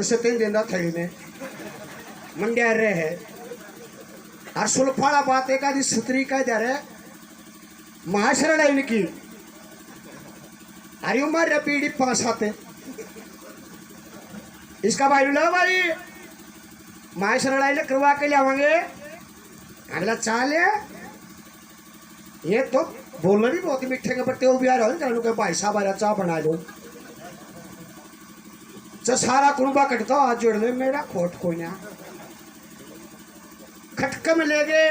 उसे तीन देंदा थई ने मंड्या रहे है और सुल्फाड़ा बात एक आदि सुतरी का जा रहे महाशरण है इनकी अरे उम्र पीढ़ी पास आते इसका भाई लो भाई महाशरण आई करवा के लियावांगे अगला चाल है ये तो बोलना भी बहुत मीठे के पत्ते वो भी आ रहे हो के भाई साहब आ चाह बना दो सारा कुनबा कटता हाथ जोड़ ले मेरा खोट कोई ना खटका में ले गए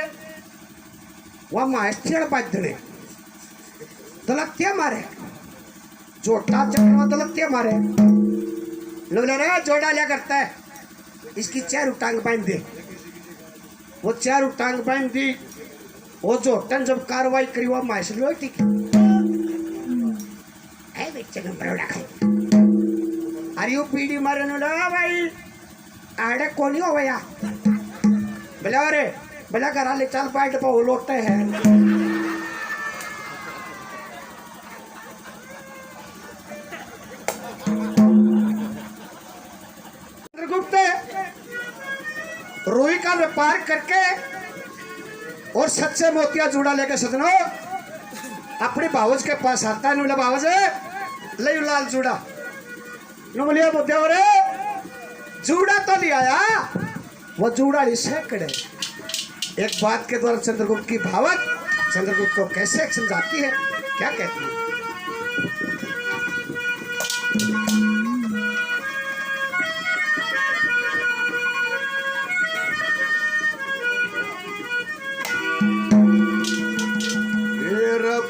वह मास्टर बजने दलत्या मारे जोटा चक्र दलत्या मारे लोग ले रहे जोड़ा लिया करता है इसकी चार टांग बांध दे वो चार टांग बांध दी वो जोटन जब कार्रवाई करी हुआ मास्टर लो ठीक है बच्चे ने बरोड़ा खाई अरे वो पीढ़ी मारे नो भाई आड़े कोनी हो भैया बोला अरे बोला करा ले चल पाइट पर वो लोटे हैं चंद्रगुप्त रोई का व्यापार करके और सच्चे मोतिया जूड़ा लेके सजनो अपने बावज के पास आता है बोला बावज ले लाल जूड़ा बोलिया बोलते हो रे जूड़ा तो नहीं आया वो जूड़ा सैकड़े एक बात के द्वारा चंद्रगुप्त की भावत चंद्रगुप्त को कैसे समझाती है क्या कहती है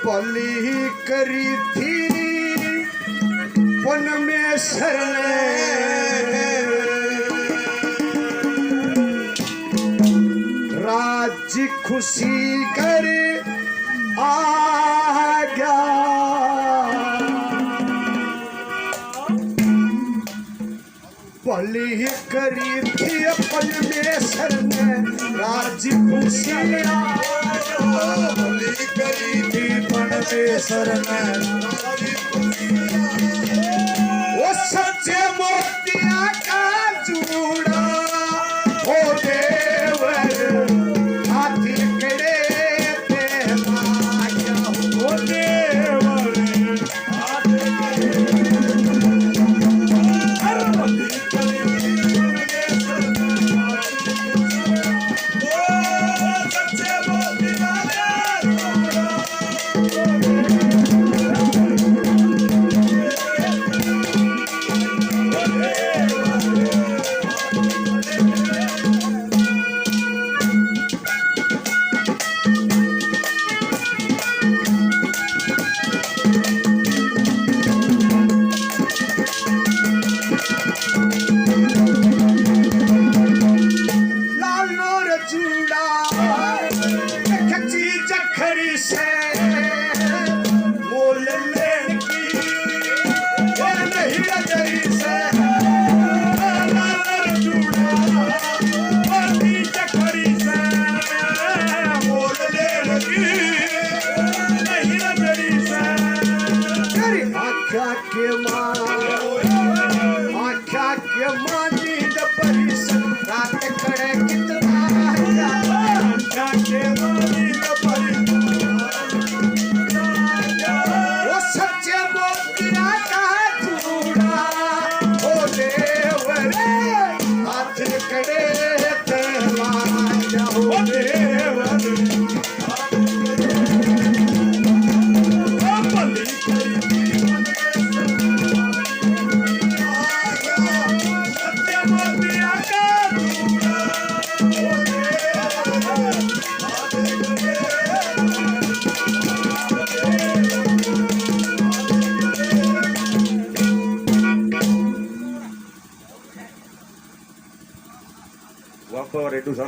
पली करी थी वन में सरने राज्य खुशी कर आ गया पली करी थी अपन में सरने राज्य खुशी पली करी थी परमेश्वर में वो सच्चे मोतिया का जूड़ा हो देवर हाथी कड़े ते माया हो देवर हाथी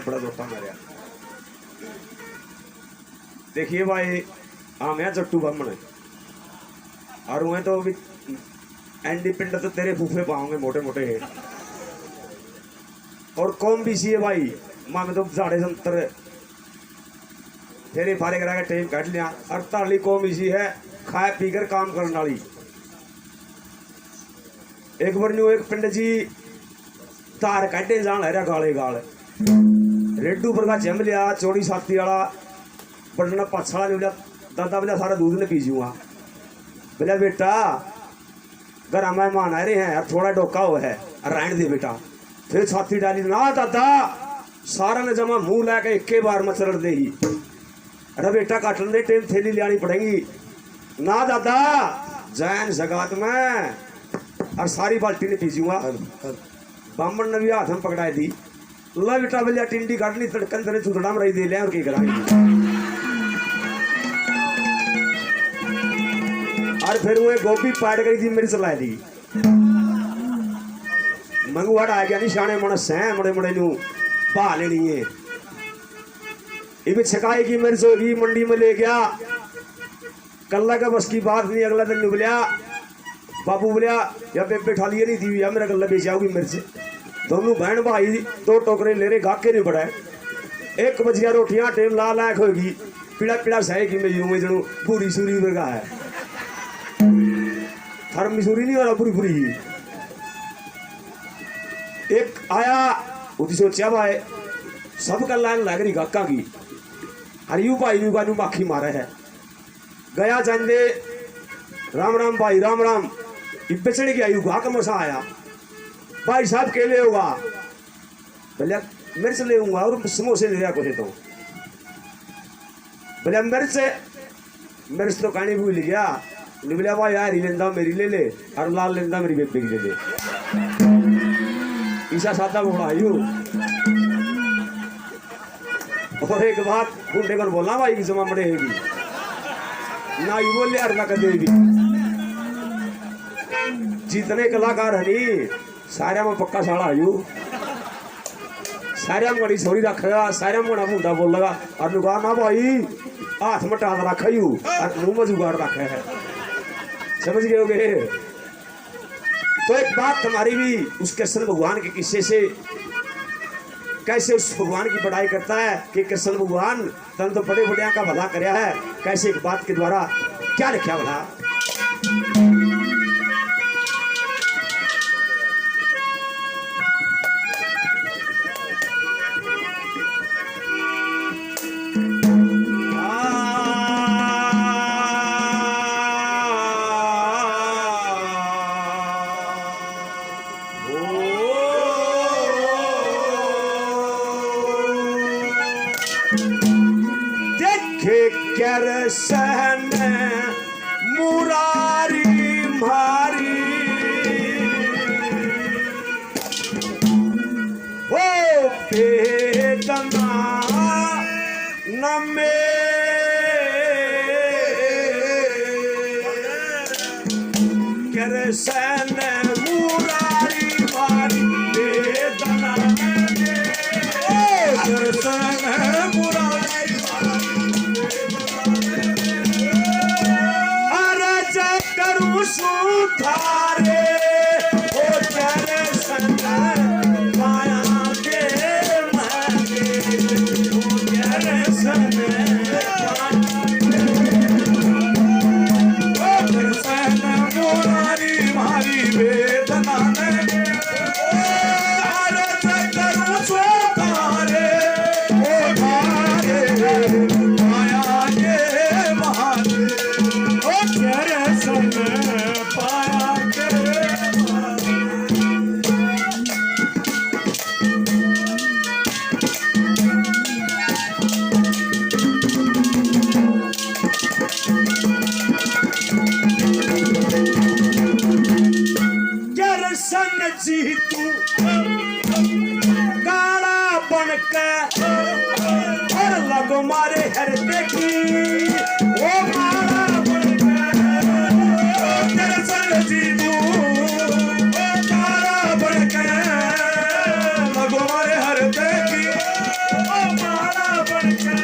बड़ा जोता मारिया देखिए भाई हम यहाँ चट्टू बमन और वह तो भी एंडी पिंड तो तेरे फूफे पाओगे मोटे मोटे है और कौन भी सी है भाई माँ में तो 70 फेरे फारे करा के टाइम काट लिया 48 कौम इसी है खाए पीकर काम करने वाली। एक बार न्यू एक पिंड जी तार काटे जान है गाले गाल रेडू पर का जम लिया चौड़ी साथी वाला बटना पाछा ने बोलिया दादा बोलिया सारा दूध ने पी जूंगा बोलिया बेटा घर मेहमान आ रहे हैं यार थोड़ा डोका हुआ है रहने दे बेटा फिर छाती डाली ना दादा सारा ने जमा मुंह लैके एक बार मचल दे ही अरे बेटा काटने दे टेन थैली लियानी पड़ेगी ना दादा जैन जगात में और सारी बाल्टी ने पीजूंगा बामन ने भी हाथ में पकड़ाई दी ला बेटा बोलिया टिंडी काटनी तड़कन तेरे चुतड़ा में रही दे लिया और की कराएंगे और फिर वो गोभी पाट गई थी मेरी चला दी मंगवाड़ आ गया नहीं शाने मन सह मुड़े मुड़े नू पा लेनी है ये छकाई की मेरी सोगी मंडी में ले गया कल्ला का बस की बात नहीं अगला दिन बोलिया बाबू बोलिया या बेबे ठालिए नहीं थी या मेरा कल्ला बेच जाओगी मिर्च दोनों बहन भाई दो टोकरे ले रहे गाके नहीं बढ़ाए एक बजिया रोटियां टेम ला लायक होगी पीड़ा पीड़ा सह की मेरी उम्मीद जनू पूरी सूरी वर्गा है थर मिसूरी नहीं हो रहा पूरी पूरी एक आया उदी सोचा भाई सब का लाइन लग रही गाका की हरियू भाई भी बानू माखी मारा है गया जाते राम राम भाई राम राम बेचने की आयु गा का मसा आया भाई साहब के ले होगा बोलिया मिर्च ले आऊंगा और समोसे ले कुछ तो बोलिया मिर्च तो कहानी भूल गया बोलिया भाई यार लेंदा मेरी ले ले और लाल लेंदा मेरी बेबे की ले ले ईसा सादा बोला आयु और एक बात गुंडे को बोलना भाई की जमा मड़ेगी ना यू बोले यार ना कदेगी जितने कलाकार है नी सारे में पक्का साड़ा आयु सारे में बड़ी छोरी रखेगा सारे में बड़ा मुंडा बोल लगा और नुका ना भाई हाथ में टाल रखा यू और मुंह में जुगाड़ रखा है समझ गए होगे तो एक बात तुम्हारी भी उस कृष्ण भगवान के किस्से से कैसे उस भगवान की बड़ाई करता है कि कृष्ण भगवान तन तो बड़े बड़िया का भला कराया है कैसे एक बात के द्वारा क्या लिखा भला सहन मुरारी मारी ओ बेदना नमे कर सहन मुरारी मारी बेदना कर सहन मुरारी सुधारे हो तेरे संग माया के मांगे हो तेरे संग हो तेरे संग मुरारी मारी वेदना ने अरे करूं सुधारे हो धारे माया के मांगे हो तेरे संग जी तू काला बनके और लगो मारे हर देखी वो काला बनके तेरे संग जी तू काला बनके लगो मारे हर देखी वो काला बनके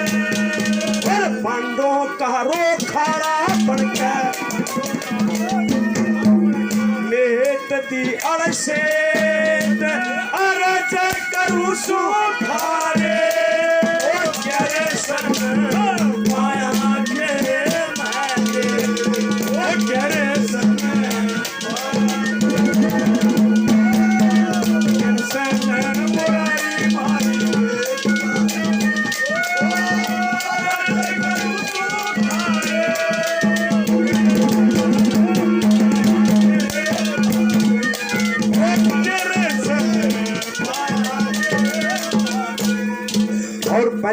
और पांडों का रो खाड़ा बनके दी अड़से अरज करूं सुधारे ओ तेरे संग माया के मांगे ओ तेरे संग संग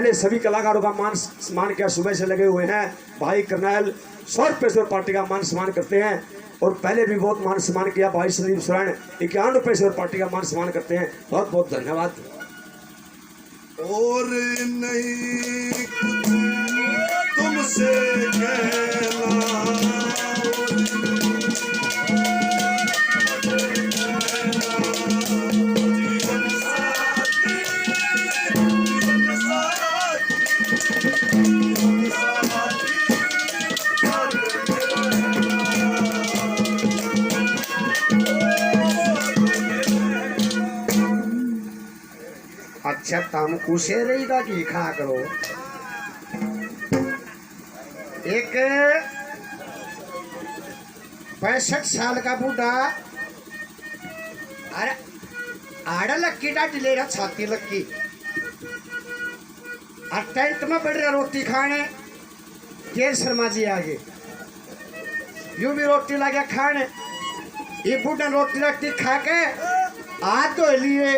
पहले सभी कलाकारों का मान सम्मान क्या सुबह से लगे हुए हैं। भाई करनैल 100 रुपये से पार्टी का मान सम्मान करते हैं और पहले भी बहुत मान सम्मान किया। भाई संदीप स्वर्ण 51 रुपये से पार्टी का मान सम्मान करते हैं। बहुत बहुत धन्यवाद। और नहीं तुमसे कहना अच्छा तम कुशे रहेगा कि खा करो। एक 65 साल का बूढ़ा, अरे आड़ा लक्की डाटी ले रहा, छाती लक्की और टेंट में बैठ रहा रोटी खाने। के शर्मा जी आगे यूं भी रोटी लगे खाने। ये बूढ़ा रोटी रट्टी खा के हाथ धो लिए,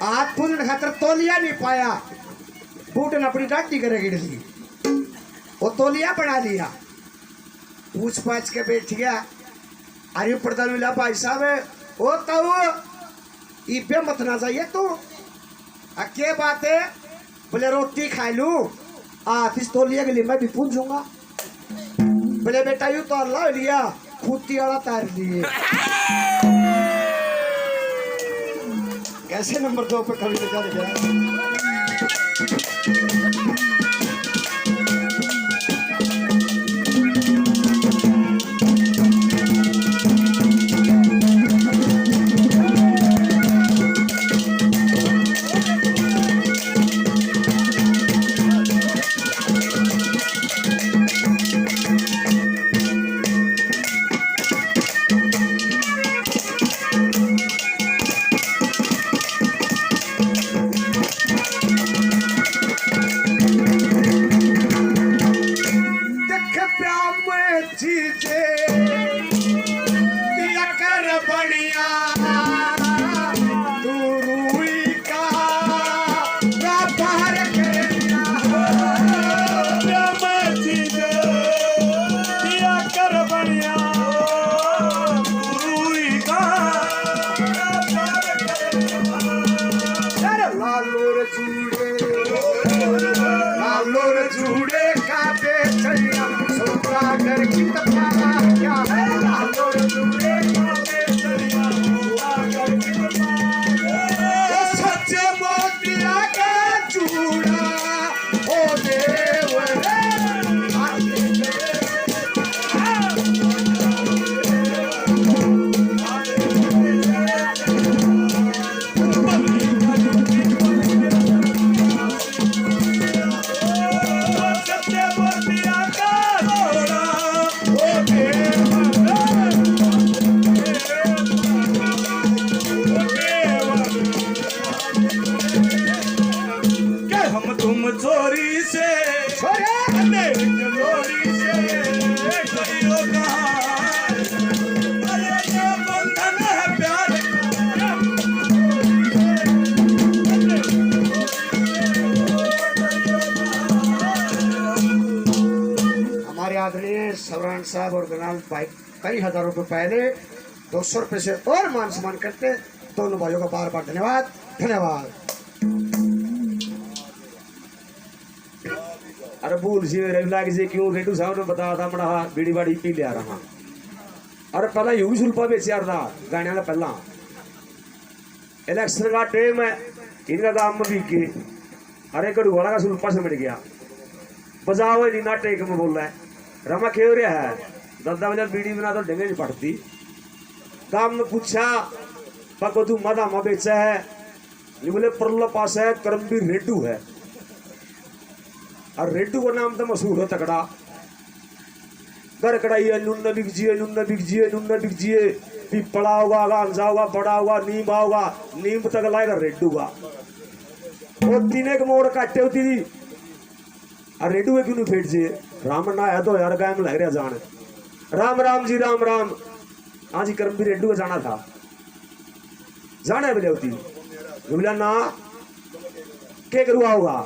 हाथ पूजन खातर तौलिया नहीं पाया। बूढ़े ने अपनी डाटी करे गिर ली, वो तौलिया बना लिया। पूछ पाछ के बैठ गया। अरे प्रधान मिला, भाई साहब ओ तो इबे मत ना जाइए तू। क्या बात है? बोले रोटी खा लू, इस तौलिया के लिए मैं भी पूछूंगा। बोले बेटा यूं तो ला लिया, खूती वाला तार लिए। कैसे नंबर 2 पे कभी लिखा गया। सवरान साहब और गनाल भाई कई हजार रुपए पहले 200 रुपए से और मान सम्मान करते। दोनों भाइयों का बार बार धन्यवाद धन्यवाद। अरे भूल सी रविलाग जी क्यों रेडू साहब ने बताया था बड़ा बीड़ी बाड़ी पी लिया रहा। अरे पहला यू सुल्पा बेच यार था गाने का पहला इलेक्शन का टाइम है इनका काम में भी के। अरे कड़ू वाला का सुल्पा से मिट गया बजाओ नहीं नाटे में बोल रहा है रमा खेव रहा है दादा बजा बीड़ी बना तो डेंगे नहीं पड़ती। काम में पूछा पको तू मदा मा बेचा है नहीं बोले परला पास है करमबीर रेड्डू है और रेड्डू का नाम तो मशहूर है तगड़ा। घर कड़ाई नुन्न बिक जिए नुन्न बिक जिए नुन्न बिक जिए पिपड़ा होगा गांजा होगा बड़ा होगा नीम होगा नीम तक लाएगा रेड्डू का वो तीने के मोड़ काटे होती थी और रेडू में क्यों नहीं फेट जी राम ना है तो यार गाय में लग रहा जान राम राम जी राम राम। हाँ जी करम भी रेडू का जाना था जाना है बोले होती बोला ना के करुआ होगा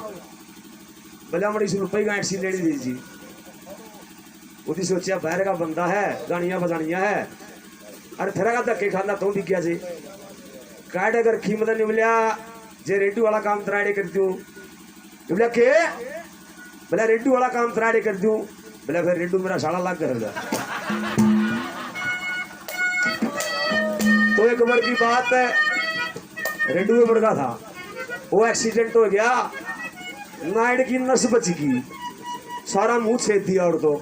बोला बड़ी 100 रुपये का एक्सी लेनी दी जी उसने सोचा बाहर का बंदा है गानियां बजानियां है अरे फिर का धक्के खाना तो भी क्या जी काट अगर कीमत नहीं मिलिया जे रेडियो वाला काम तराड़े कर दूं बोला के बोला रेडियो वाला काम तराड़े कर दूं बोला फिर रेडियो मेरा साला लाग कर तो एक बार की बात है रेडियो में बड़का था वो एक्सीडेंट हो गया नाइट की नस बच गई सारा मुंह छेद दिया और तो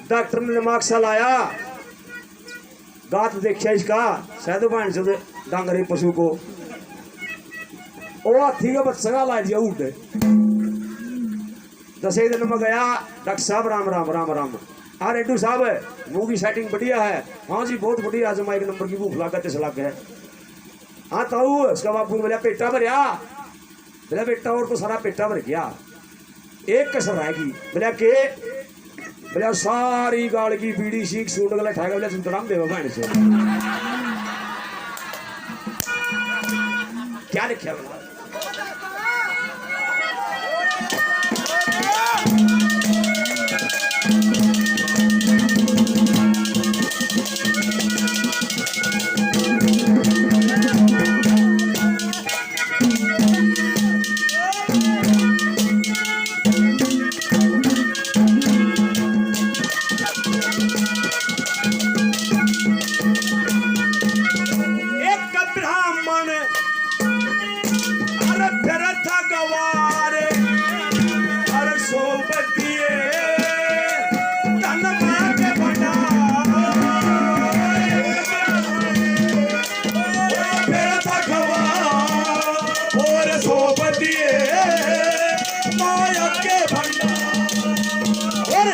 डॉक्टर ने दिमाग सा लाया गात देखा इसका शायद भाण से डांगरे पशु को ओ हाथी का बच्चा का ला दिया उठ 10 दिन में गया डॉक्टर साहब राम राम राम राम हाँ रेड्डू साहब मुंह की सेटिंग बढ़िया है हाँ जी बहुत बढ़िया आज एक नंबर की भूख लगा 10 लाख है हाँ ताऊ उसका बापू बोला पेटा भरिया बोला बेटा और तो सारा पेटा भर गया एक कसर रहेगी बोला के बोला सारी गाड़ की बीड़ी सीख सूट गला ठाएगा बोला सुतराम देवा भाण से क्या लिखा बोला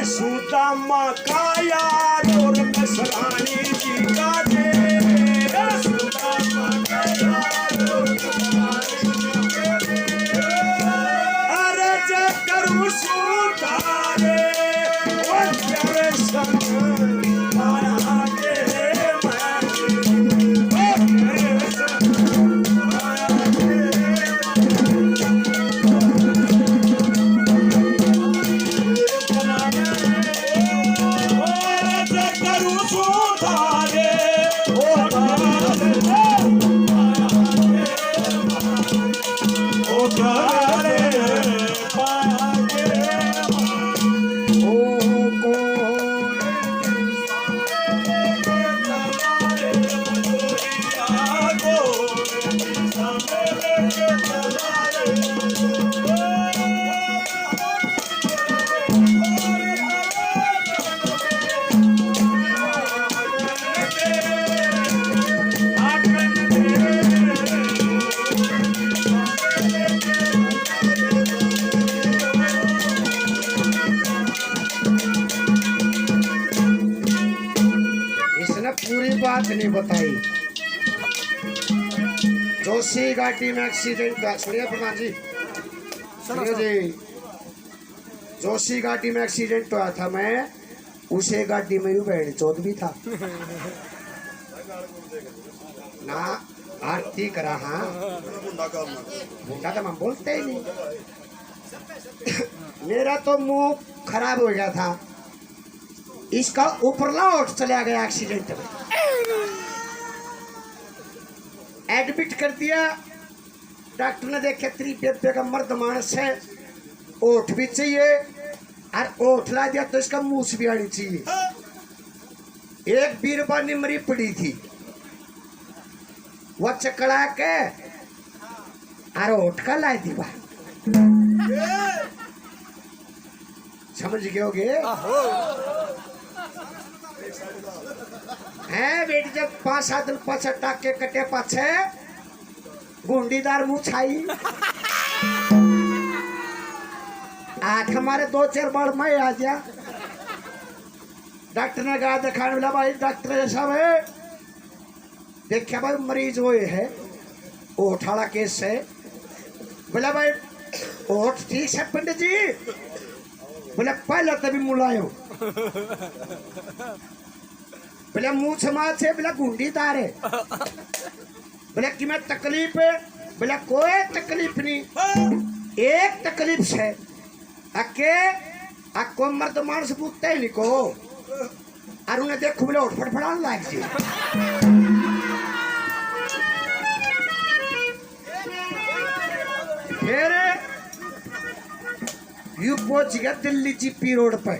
सुदामा का यार और कसरानी जी का दे सुदामा का यार और कसरानी जी का दे अरे जे करूं सुधारे वो तेरे संग माया के मैं तेरे संग माया के बात नहीं बताई जोशी घाटी में एक्सीडेंट हुआ सुनिए प्रधान जी सुनिए जी जोशी घाटी में एक्सीडेंट हुआ था मैं उसे गाड़ी में बैठ चौथ भी था ना आरती करा हाँ मुंडा तो मैं बोलते ही नहीं मेरा तो मुंह खराब हो गया था इसका ऊपरला उठ चला गया एक्सीडेंट में एडमिट कर दिया डॉक्टर ने देखा 3 बेबे का मर्द मानस है ओठ भी चाहिए और ओठ ला दिया तो इसका मूछ भी आनी चाहिए एक बीरबा निमरी पड़ी थी वो चकड़ा के और ओठ का ला दी बा समझ गए होगे है बेटी जब 5-7 दिन पाछे टाके कटे पाछे गुंडीदार मुँह छाई आठ हमारे 2-4 बार मैं आ गया डॉक्टर ने कहा दिखाने वाला भाई डॉक्टर साहब है देखिए भाई मरीज वो है ओठ वाला केस है बोला भाई ओठ ठीक है पंडित जी बोले पहले तभी मुलायो बोले मुंह समाज से बोला गुंडीदार है बोले कि मैं तकलीफ है बोला कोई तकलीफ नहीं एक तकलीफ से अके अको मर्द मानस पूछते ही निको और उन्हें देखो बोले उठ फटफड़ाने लायक जी फिर यू पहुंच गया दिल्ली जीपी रोड पे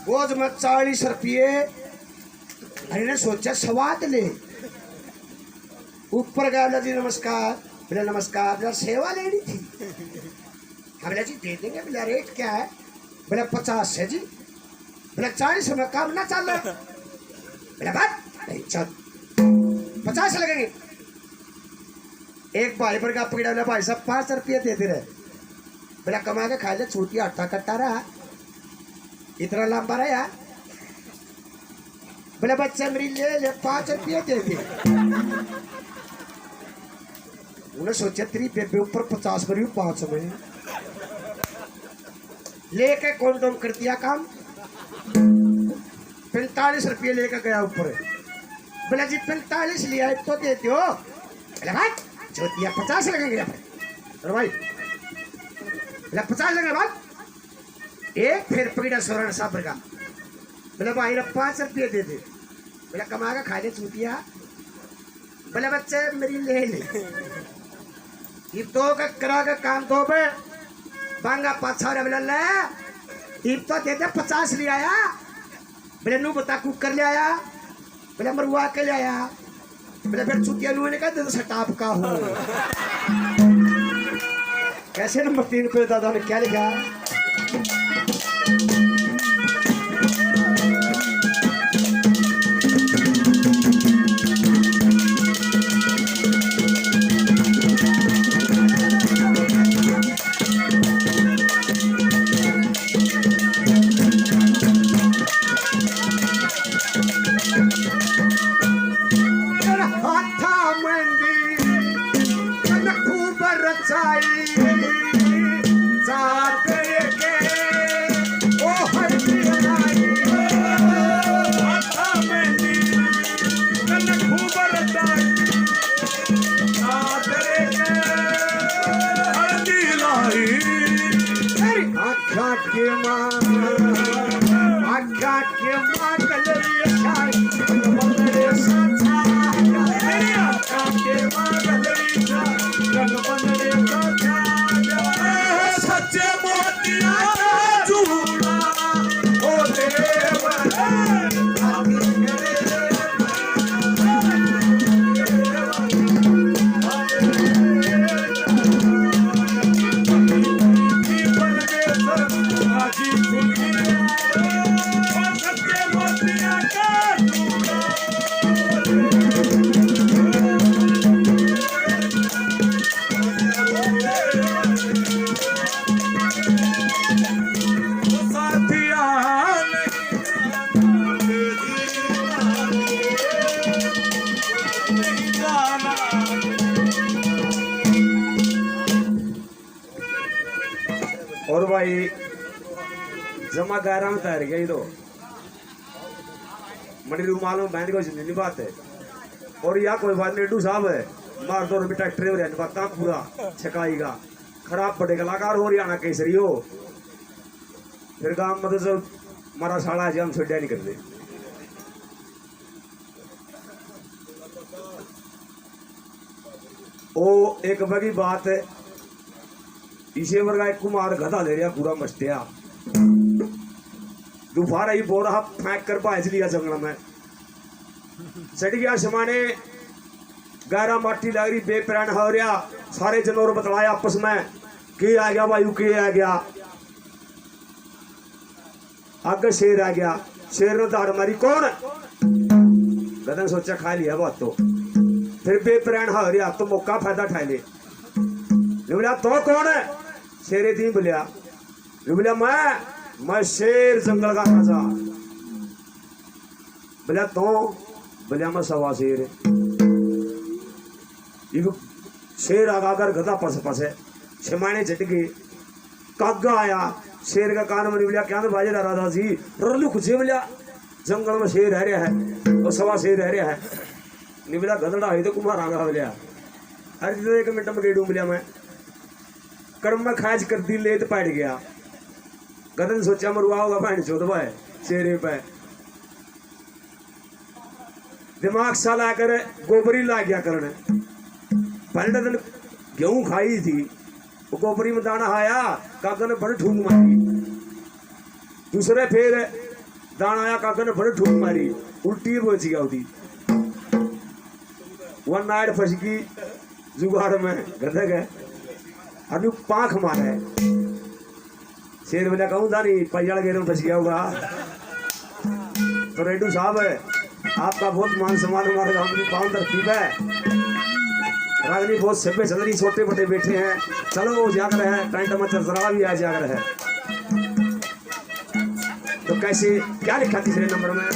बोझ में 40 रुपये अरे ने सोचा स्वाद ले ऊपर गया बोला जी नमस्कार बोले नमस्कार बोला सेवा लेनी थी हम बोला जी दे देंगे बोला रेट क्या है बोला 50 है जी बोला 40 में काम ना चल रहा बोला बात नहीं चल 50 लगेंगे एक भाई पर का पकड़ा बोला भाई साहब 5 रुपये देते रहे बोला कमा के खा ले छूटी आटा कट्टा रहा इतना लंबा रहा यार बोले बच्चा मेरी ले 5 रुपये दे दे उन्हें सोचा तेरी बेबे ऊपर 50 पर 5 में लेके कॉन्डोम कर दिया काम 45 रुपये लेकर गया ऊपर बोला जी 45 लिया तो देते हो बोला भाई जो दिया 50 लगेंगे अरे भाई बोला 50 लगेंगे भाई एक फिर पकड़ा सोरण साहब का बोला भाई ना 5 रुपये दे दे बोला कमा का खा ले चूतिया बोले बच्चे मेरी ले ले ये दो का करा का काम दो पे बांगा 5 बोला ले ये तो दे दे 50 ले आया बोले नू बता कुकर ले आया बोले मरुआ के ले आया बोले फिर चूतिया नू ने कहा दे सटाप का हो कैसे नंबर 3 पे दादा ने क्या लिखा सच्चे मोतिया चूड़ा ओ और भाई जमा 11 में तैयार गई तो मड़ी रूमाल में बैंड को जिंदगी बात है और या कोई बात नहीं साहब है मार दो रुपये ट्रैक्टर में रहने काम पूरा छकाईगा खराब पड़े कलाकार हो हरियाणा केसरी हो फिर काम मतलब सब मारा साड़ा है हम छोड़ा नहीं करते ओ एक बड़ी बात है इसे वर्गा एक कुमार गधा ले रहा पूरा मस्तिया दोपहर ही बोरा फेंक कर भाज लिया जंगल में चढ़ गया समाने गहरा माटी लग रही बेपरान हो रहा सारे जनोर बतलाया आपस में के आ गया वायु के आ गया आगे शेर आ गया शेर ने दाड़ मारी कौन गधा ने सोचा खा लिया बात तो फिर बेपरान हो रहा तो मौका फायदा उठा ले बोला तो कौन है शेरे दी बोलिया बोलिया मैं शेर जंगल का राजा बोलिया तो बोलिया मैं सवा शेर शेर आगा कर गधा पस पसे छमाने झट गए कागा आया शेर का कान में बोलिया क्या बाजे राजा जी रलू खुशे बोलिया जंगल में शेर रह रहा है और सवा शेर रह रहा है नहीं बोला गधड़ा है तो कुमार आगा बोलिया अरे तो 1 मिनट में गेड़ू बोलिया मैं कड़म में खाज कर दी लेत पैट गया। गदन सोचा मरुआ होगा भैन चौदवा है चेहरे पे। दिमाग सा लाकर गोबरी ला गया करने। पहले दिन गेहूं खाई थी, वो गोबरी में दाना आया, काका ने बड़े ठूक मारी। दूसरे फिर दाना आया, काका ने बड़े ठूक मारी, उल्टी पहुंच गया उठी। वन नाइट फंस गई जुगाड़ में, गधक है अभी पांख मारा है। शेर बोला कहूँ था नहीं पैजड़ घेरे में फंस गया होगा। तो रेडू साहब है आपका बहुत मान सम्मान हमारे गांव की पावन धरती पे। रागनी बहुत सभ्य सदरी छोटे बड़े बैठे हैं, चलो जाकर है टेंट में चरचरा भी आ जाकर है। तो कैसे क्या लिखा तीसरे नंबर में?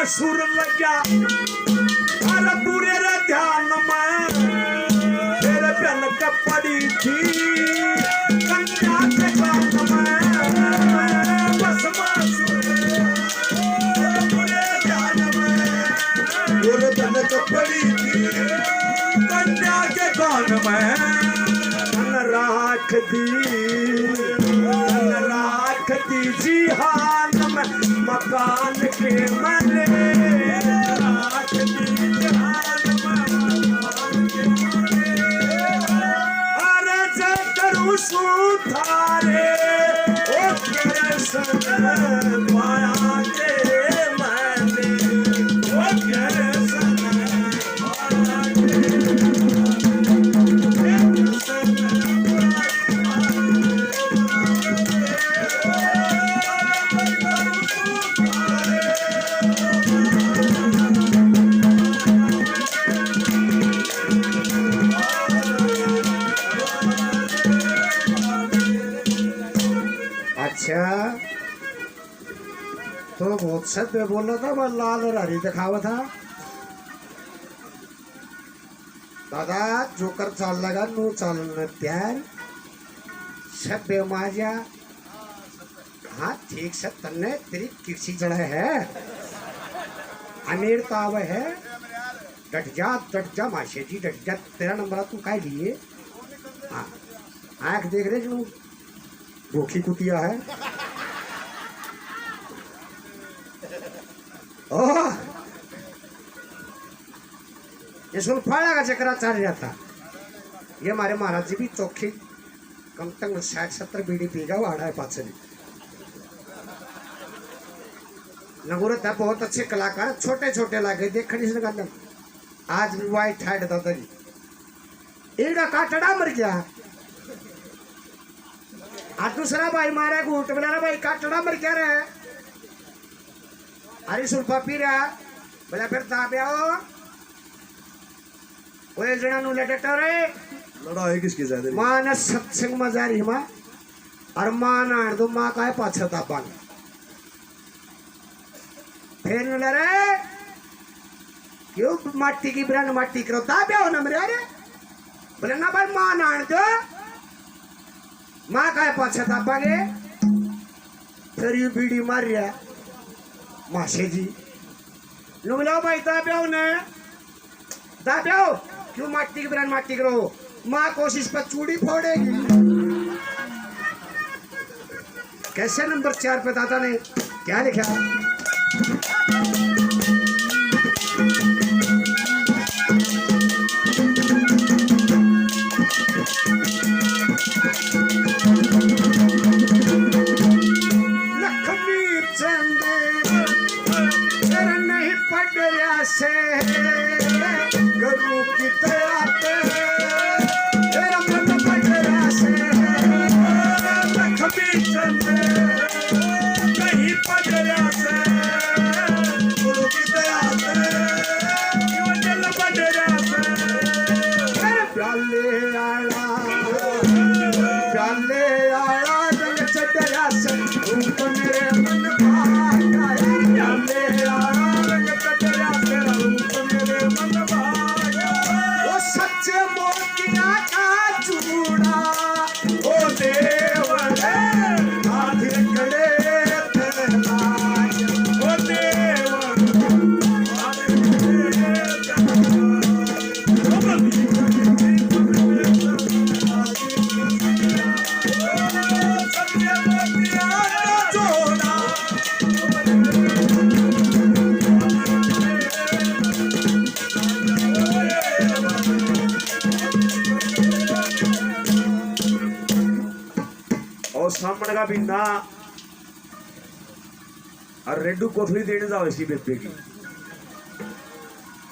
सुर लग्या अरे पूरे रे ध्यान में तेरे बहन का पड़ी थी कन्या के कान में। बस सुर पूरे ध्यान में तेरे बहन का पड़ी थी कन्या के कान में। राख दी जी हान में मकान के मने। राख दी जहान में मकान के मने। अरे जब करूँ सुधारे ओ तेरे संग पाया के मैंने। ओ तेरे संग पाया तो बहुत सत्य बोल रहा था, मैं लाल और हरी दिखावा था। दादा जोकर चाल लगा नू चालना प्यार सभ्य माजा। हाँ ठीक से तन्ने तेरी किसी जड़ा है अमीर ताव है। डट जा माशे जी डट जा, तेरा नंबर तू काय लिए। हाँ आँख देख रहे जो भूखी कुतिया है। ओह ये सुल्फाड़ा का चक्रा चल रहा था। ये हमारे महाराज जी भी चौखी कम तक 60-70 बीड़ी पी गया, वो आड़ा है पास नगुरत है। बहुत अच्छे कलाकार छोटे छोटे लागे देखने से गंदन। आज भी वाइट हाइड दादा जी एड़ा काटड़ा मर गया। आज दूसरा भाई मारे घूट बोला भाई काटड़ा मर क्या रहा है। अरे सुल्फा पी रहा बोला फिर ताबे आओ वो जना नु लटटा रे लड़ाई किसकी ज्यादा? मां ने सत्संग में जा रही मां और मां ना दो मां का है पाछा तापा फिर न रे क्यों माटी की ब्रांड माटी करो ताबे आओ ना मेरे। अरे बोले ना भाई मां ना दो मां का है पाछा तापागे। फिर ये बीड़ी मार रहा माशे जी नो बोला भाई ताब्याओ ने ताब्याओ क्यों माटी की ब्रांड माटी करो। माँ कोशिश पर चूड़ी फोड़ेगी। कैसे नंबर 4 पे दादा ने क्या लिखा? लक्ष्मी चंद नहीं पड़ से गुरु की दया पे तेरा मन पड़ से। लक्ष्मी चंद नहीं पड़ से पीना और रेडू कोथली देने जाओ इसकी बेबे की।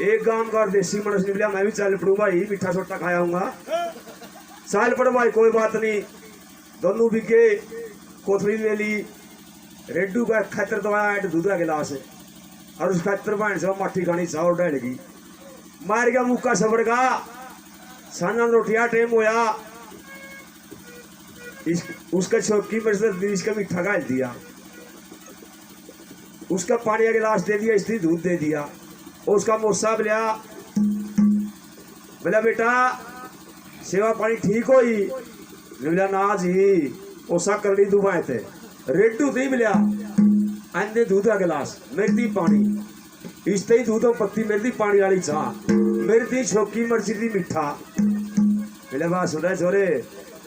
एक गांव का देसी मनुष्य निकला, मैं भी चल पड़ू भाई, मीठा छोटा खाया हूँगा। चल पड़ो भाई, कोई बात नहीं। दोनों बिके कोथली ले ली। रेडू का खतर दवाया दूध का गिलास और उस खतर भाई से मट्ठी खानी चाव डल गई। मार गया मुक्का सबर का। साना रोटिया टेम होया, उसका चौकी में से इसका मीठा गाल दिया, उसका पानी का गिलास दे दिया, इसने दूध दे दिया। और उसका मोसा लिया, बोला बेटा सेवा पानी ठीक होई? बोला ना जी, ओसा करनी दुबाए थे। रेडू नहीं मिलिया, अन्य दूध का गिलास, मेरी दी पानी, इसते ही दूध और पत्ती, मेरी दी पानी वाली चाह, मेरी दी छोकी मर्जी दी मीठा। बोले बात सुन रहे छोरे,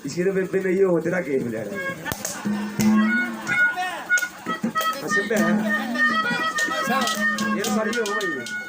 इसकी तो बेबे नहीं हो तेरा केस मिलेगा। ये सारी हो गई।